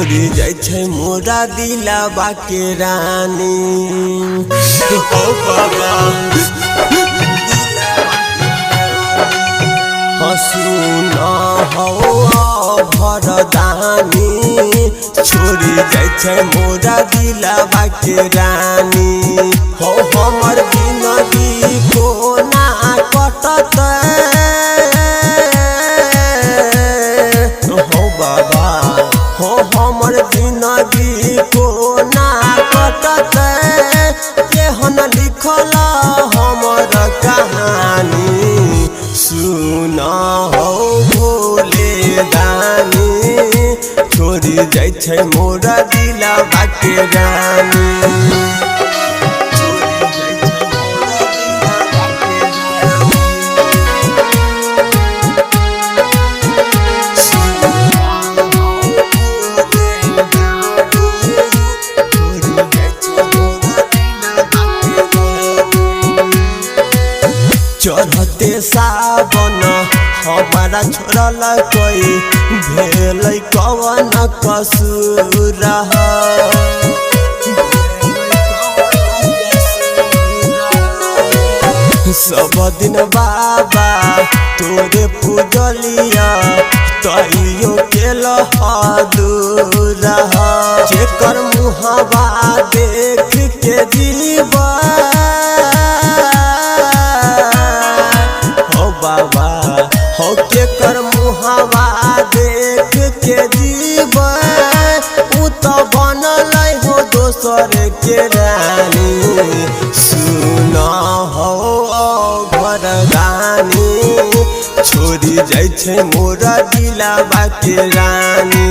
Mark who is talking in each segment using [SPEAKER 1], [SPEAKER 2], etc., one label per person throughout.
[SPEAKER 1] छोड़ी जाय छै मोरा दिलवा के रानी हो बाबा हसूना हो भरदानी छोड़ी जाय छै मोरा दिलवा के रानी हो हमर जिंदगी कोना कटत हो बाबा हो हमर जिंदगी कोना कटत केहन लिखल हमर कहानी सुना हो भोले दानी छोड़ी जाय छै मोरा दिलवा के रानी चढ़ते सावन हमारा छोड़ल कोई भेल कवन कसूर सब दिन बाबा तोरे पूजलिया तैयो केल दूर जेकर मुहबा देख के जीवा बाबा हो के कर मुहावा देख के जीवा उ तो बनल हो दोसर के रानी सुना हो भरदानी छोड़ी जाय छै मोरा दिलवा के रानी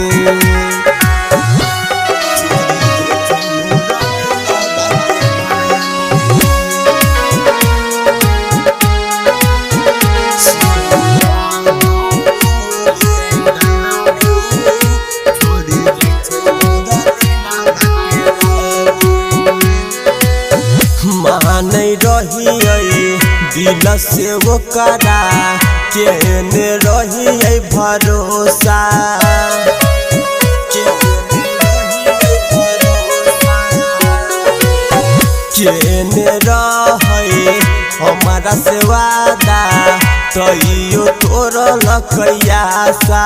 [SPEAKER 1] मानै रहिए दिल से वो करा केने रहिए भरोसा केने रहे हमारा से वादा तैयो तोरल कैसा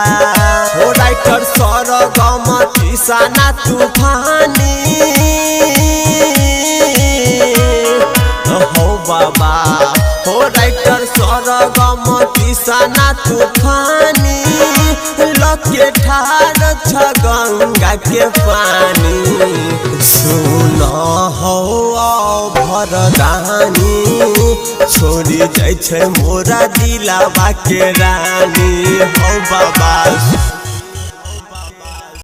[SPEAKER 1] हो राइटर सरगम किसाना तूफानी हो बाबा हो राइटर सरगम किसाना तूफानी लके ठार छ गंगा के पानी सुन हो भरदानी छोड़ी जाय छै मोरा दिलवा के रानी हो बाबा।